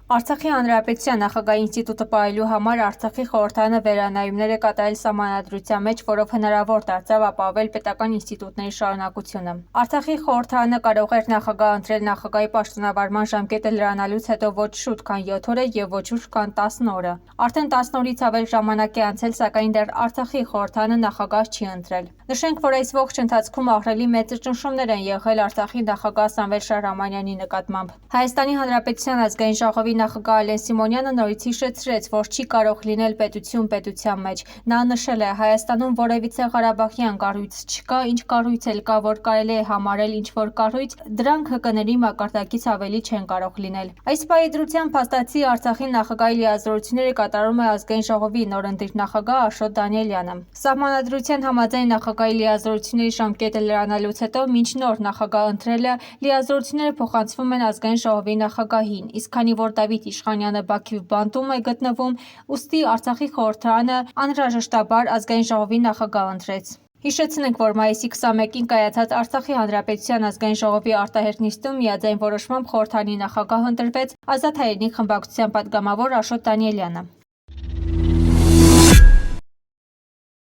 Արցախի հանրապետության նախագահի ինստիտուտը պահելու համար Արցախի խորհրդարանը վերանայումներ է կատարել սահմանադրության մեջ, որով հնարավոր դարձավ ապահովել պետական ինստիտուտների շարունակությունը։ Արցախի խորհրդարանը կարող էր նախագահ ընտրել նախագահի պաշտոնավարման ժամկետը լրանալուց հետո ոչ շուտ, քան 7 օրը եւ ոչ ուշ, քան 10 օրը։ Արդեն 10 օրից ավել ժամանակ է անցել, սակայն դեռ Արցախի խորհրդարանը նախագահ չի ընտրել։ Նշենք, որ այս ողջ ընթացքում ահռելի մեծ ճնշումներ են եղել Արցախի նախագահ Սամվել Շահրամանյանի նկատմամբ։ Հայաստանի Հանրապետության ազգային ժողովի նախագահ Ալեն Սիմոնյանը նորից հիշեցրեց, որ չի կարող լինել պետություն պետության մեջ։ Նա նշել է, Հայաստանում որևիցե ղարաբաղյան կառույց չկա, ինչ կառույց էլ կա, որ կարելի է համարել ինչ-որ կառույց, դրանք ՀԿ-ների մակարդակից ավելի չեն կարող լինել։ Այս պահի փաստացի Արցախի նախագահի լիազորությունները կատարում է ազգային ժողովի նորընտիր նախագահ Աշոտ Դանիելյանը։ Սահմանադրության համաձայն նախագահի լիազորությունների ժամկետը լրանալուց հետո մինչ նոր նախագահ ընտրելը լիազորությունները փոխանցվում են ազգային ժողովի նախագահին, իսկ քանի որ Դավիթ Իշխանյանը Բաքվի բանտում է գտնվում, ուստի Արցախի խորհրդարանը անհրաժեշտաբար ազգային ժողովի նախագահ ընտրեց։ Հիշեցնենք, որ մայիսի 21-ին կայացած Արցախի Հանրապետության ազգային ժողովի արտահերթ նիստում միաձայն որոշմամբ խորհրդարանի նախագահ ընտրվեց Ազատ Հայերնի խմբակցության պատգամավոր Աշոտ Դանիելյանը։